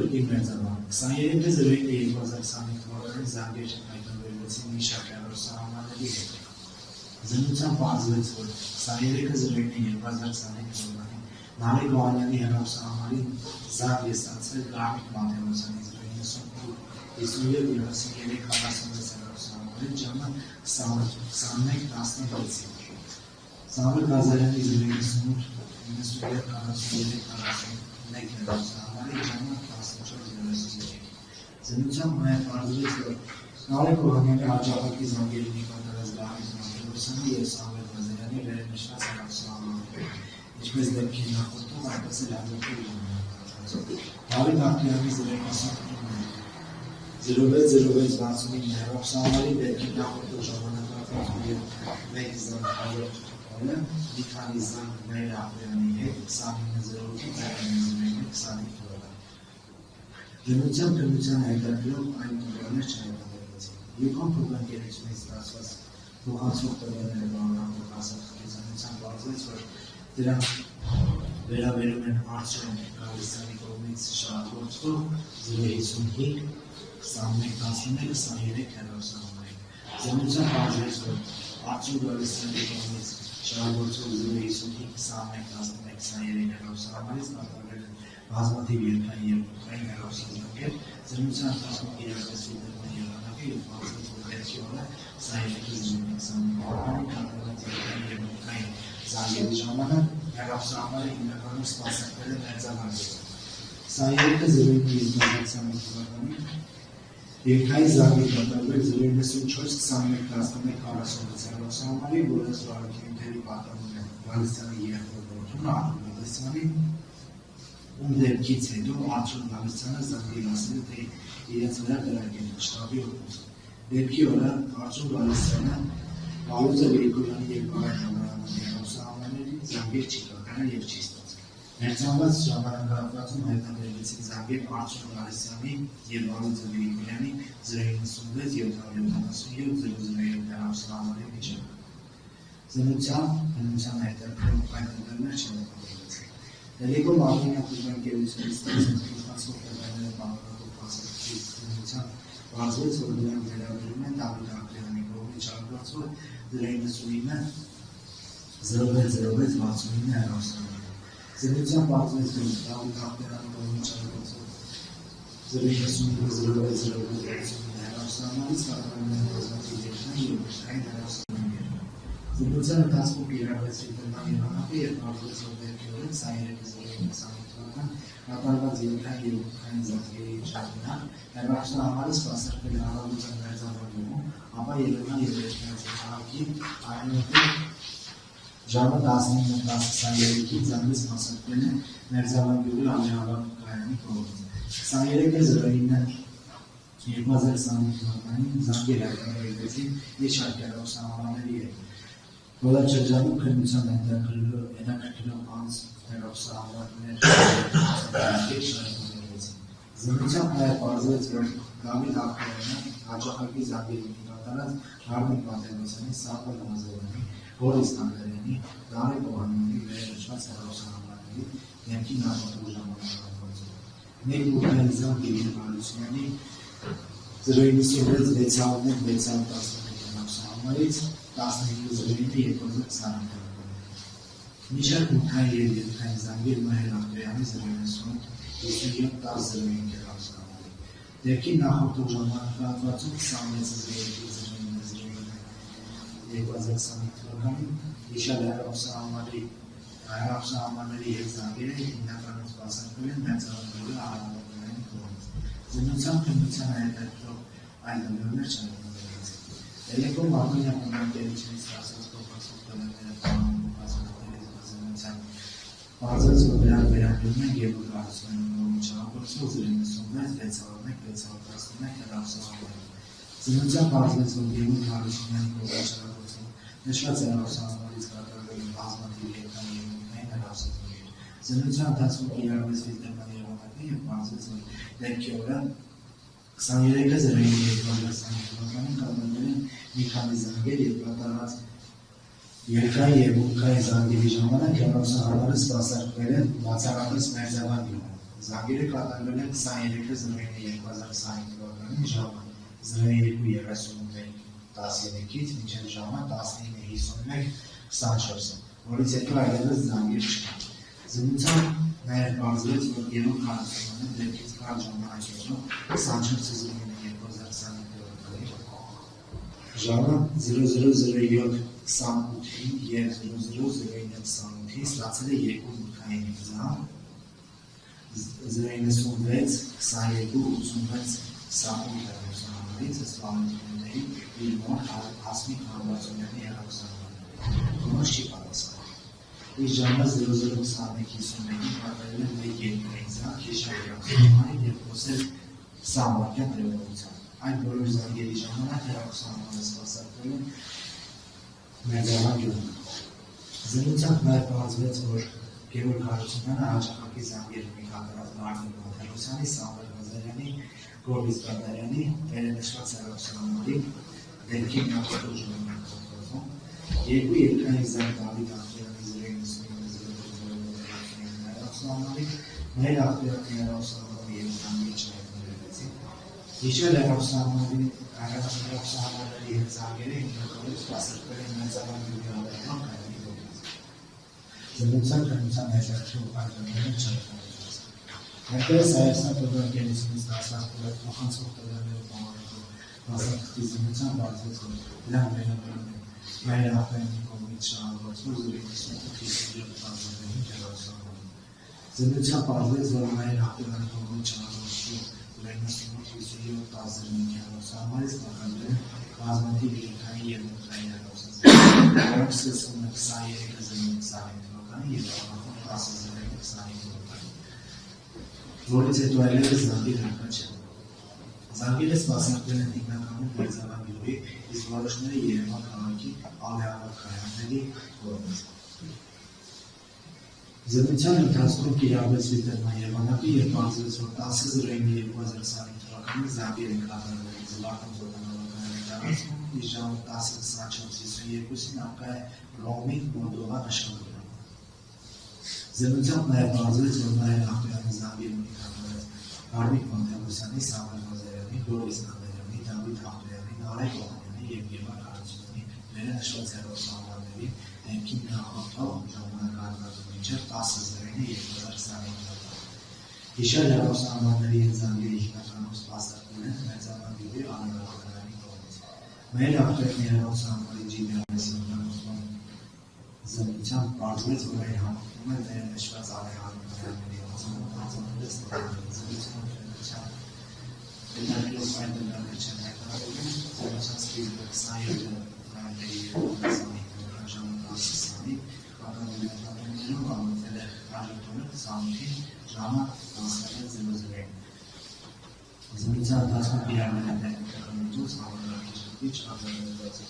կրկին մերձավան 23.09.2025 թվականին զանգեր հայտնաբերվեցին մի շարք հեռուստահաղորդումների հետ։ Զննությամբ պարզվեց, որ 23.09.2025 թվականին Նարեկ Օհանյանի հեռուստահաղորդումների զանգ է ստացել Գարմիկ Մաթեոսյանի 97 33 46 հեռուստահաղորդումների ժամը 21:16-ին։ Սամվել Ղազարյանի 98 93 43 41 հեռուստահաղորդումների ժամը 14:33։ Զննությամբ նաև պարզվեց, որ Նարեկ Օհանյանի հաճախակի զանգերի նկատած Գարմիկ Մաթեոսյանի և Սամվել Ղազարյանի վերնշված հեռուստահաղորդումները, ինչպես դեպքի նախորդում, այնպես էլ հաջորդող Դավիթ Ախտոյանի 06:06:65 հեռուստահաղորդումների դեպքի նախորդող ժամանակահատվածում և մեկ զանգ հաջորդողը մի քանի զանգ Նայր Ախտոյանի հետ 29:08-25 թվականին։ Զննությամբ քննության հետաքրքրող այն տվյալներ չհայտնաբերվեցին։ Եկոն փոխանցությունից ստացված փոխանցող տվյալները բարոյական հասարակության պարզվեց, որ դրանք վերաբերում են Արցրոն Գալստյանի կողմից շահագործվող 055 2111-23 հեռուստահաղորդումներին։ Զննությամբ պարզվեց, որ Արցրոն Գալստյանի կողմից շահագործվող 055 2111-23 հեռուստահաղորդումներից կատարվել են բազմաթիվ երկայն և ութային հեռուստազանգեր։ Զննության ընթացքում իրականացվի դեպքի եղանակը և պարզվեց, որ դեպքի օրը 23:25-ին կատարված երկայն և ութային զանգերի ժամանակ հեռուստահաղորդումները հիմնականում սպասարկվել են մերձավանքերով։ 23:09:2025 թվականին երկայի զանգի կատարվել 094-21-11-46 հեռուստահաղորդումների, որոնց վարորդությունների պատրաստում են Գալստյանի երկրորդ որդուն Արտուր Գալստյանի, ում դեպքից հետո Արտուր Գալստյանը զանգեր ասել է, թե իրենց վրա կրակել են շտաբի օգուտով։ Դեպքի օրը Արտուր Գալստյանը Վաղուձը Գրիգորյանի և Կարեն Աբրահամյանի հեռուստահաղորդումների զանգեր չի կատարել և չի ստացել։ Մերձանված ժամանակահատվածում հայտնաբերվեցին զանգեր Արտուր Գալստյանի և Վաղուձը Գրիգորյանի 096-777-007 հեռուստահաղորդումների միջև։ Զննությամբ քննության հետաքրքրող այն տվյալներ չհայտնաբերվեցին։ Տելեկոմ Արմենիա փոխանցությունից ստացված փոխանցող տվյալները բարոյական հասարակության քննությամբ պարզվեց, որ դրանք վերաբերում են Դավիթ Ախտոյանի կողմից շահագործվող 099-06-06-69 հեռուստահաղորդումները։ Զննությամբ պարզվեց, որ Դավիթ Ախտոյանի կողմից շահագործվող 099-06-06-69 հեռուստահաղորդումներից կատարվել են բազմաթիվ երկայն և ութային հեռուստազանգեր։ Զննության ընթացքում կիրառվեց ֆիլտրման եղանակը և պարզվեց, որ դեպքի օրը 23:09:2025 թվականին կատարված երկայն և ութային զանգերի ժամանակ հեռուստահաղորդումները սպասարկվել են Արագության մերձավայրում, ապա Երևան և Էրմիածի քաղաքի այնուհետև ժամը 19:23-ին զանգը սպասարկվել է Մերձավան գյուղի Ալեհավան կայանի կողմից։ 23:09:2025 թվականին զանգեր հայտնաբերվեցին մի շարք հեռուստահաղորդումների հետ։ Բոլոր շրջանում քննության հետաքրքրող անց հեռուստահաղորդումներ շարունակվեցին։ Զննությամբ նաև պարզվեց, որ Դավիթ Ախտոյանը հաճախակի զանգերի կատարած Գարմիկ Մաթեոսյանի, Սամվել Ղազարյանի, Բորիս Նալբանդյանի, Նարեկ Օհանյանի վերնշված հեռուստահաղորդումների դեպքի նախորդող ժամանակահատվածում մեկ ութային զանգ Գևորգ Հարությունյանի 096-601-611 հեռուստահաղորդումներից 15:09-2025 մի շարք ութային և երկայն զանգեր Մհեր Ախտոյանի 098-57-10-05 հեռուստահաղորդումների։ Դեպքի նախորդող ժամանակահատվածում 26:09-2025 թվականին հիշյալ հեռուստահաղորդումների հետ զանգերը հիմնականում սպասարկվել են Մերձավան Արարատների կողմից։ Զննությամբ քննության հետաքրքրող այլ տվյալներ չհայտնաբերվեցին։ Տելեկոմ Արմենիա փոխանցությունից ստացված փոխանցող տվյալները զննությամբ պարզվեց, որ դրանք վերաբերում են Գևորգ Հարությունյանի կողմից շահագործվող 096-601-611 հեռուստահաղորդումները։ Զննությամբ պարզվեց, որ Գևորգ Հարությունյանի կողմից շահագործվող նշված հեռուստահաղորդումներից կատարվել են բազմաթիվ երկայն և ութային հեռուստազանգեր։ Զննության ընթացքում կիրառվեց ֆիլտրման եղանակը և պարզվեց, որ դեպքի օրը 23:09:2025 թվականին կատարվել են մի քանի զանգեր և կատարված երկայն և ութային զանգերի ժամանակ հեռուստահաղորդումները սպասարկվել են բացառապես Մերձավան գյուղում։ Զանգերը կատարվել են 23.09.2025 թվականին ժամը 02:33-ից մինչև ժամը 19:51-24, որից հետո այլևս զանգեր չկան։ Զննությամբ նաև պարզվեց, որ Գևորգ Հարությունյանը դեպքից կարճ ժամանակ հետո 24.09.2025 թվականին ժամը 00:07-28-ին և 00:09-28-ին ստացել է երկու մուտքային զանգ 096-22-86-28 հեռախոսահամարից սպանությունների իր մոտ Հասմիկ Համբարձումյանի հեռախոսահամարը, որոնց չի պատասխանել։ Իր ժամը 00:21-51-ին կատարել է մեկ երկրային զանգ Քեշա հեռախոսահամարին և խոսել 20 վայրկյան տևողությամբ։ Այդ բոլոր զանգերի ժամանակ հեռախոսահամարը սպասարկվել է Մեծավան գյուղում։ Զննությամբ նաև պարզվեց, որ Գևորգ Հարությունյանը հաճախակի զանգեր ունի կատարած Մարտին Մաթևոսյանի, Սամվել Ղազարյանի, Գորգիս Բադարյանի վերենշված հեռախոսահամարի դեպքի միակողմ ժամանակահատվածում, երկու երկրային զանգ Դավիթ Ախտոյանի 099-000 հեռախոսահամարի, մեր Ախտոյանի հեռախոսահամարի և զանգերի չհայտնաբերվեցին։ Հիշել հեռախոսահամարների հետ զանգերը հիմնականում սպասարկվել են Մեծավան գյուղի ավերման կայանի կողմից։ Զննության քննության հայտարարչով այլևս չհայտնաբերվեց։ Ներկայիս Հայաստան տվյալագիտությունից դասախոսի փոխանցող տվյալներով բանալով դասախոսի զննության բացվեց, որ դրանք վերաբերում են մեր Ախտոյանի կողմից շահագործվող 057-57 հեռախոսահամարին։ Զննության պարզվեց, որ մեր Ախտոյանի կողմից շահագործվող 057-57 հեռախոսահամարից կատարվել են բազմաթիվ երկրային և մուտքային հեռախոսազանգեր, որոնք սկսվում են 23.09.2025 թվականին և ավարտվում 10.09.2025 թվականին, որից հետո այլևս զանգեր արկա չեն։ Զանգերը սպասարկվել են հիմնականում Մեծավան գյուղի, իսկ որոշները Երևան քաղաքի ավիակայանների կողմից։ Զննության ընթացքում կիրառվեց ֆիլտրման եղանակը և պարզվեց, որ 10.09.2025 թվականին զանգեր են կատարվել Զվարթնոց օդանավակայանի տարածքում, իսկ ժամը 10:24:52-ին արկա է Ռոմիկ Մոլդովա նշանագրումը։ Զննությամբ նաև պարզվեց, որ Նայր Ախտոյանի զանգեր ունի կատարած Գարմիկ Մաթևոսյանի, Սամվել Ղազարյանի, Գորգիս Բադարյանի, Դավիթ Ախտոյանի, Նարեկ Օհանյանի և Գևորգ Հարությունյանի վերենշված հեռախոսահամարների դեպքի միակողմ ժամանակահատվածում մինչև 10.09.2025 թվականը։ Հիշել հեռախոսահամարների հետ զանգերը հիմնականում սպասարկվել են Մեծավան գյուղի ավիակայանի կողմից։ Մեր Ախտոյանի հեռախոսահամարի GPS-ի օգտագործման զննությամբ պարզվեց, որ այն համընկնում է վերենշված ավիակայանների արձանագրեց զննության քննության հետաքրքրող այն տվյալներ չեն հայտարարվում, զննության սկիզբը 27.09.2025 թվական ժամը 10:20-ին կատարումներով ամփոփվել է հաջորդողը 28-ին ժամը 11:00-ին։ Զննության ընթացքում կիրառվել է տեխնիկական միջոց, համակարգիչ, արձանագրվածի,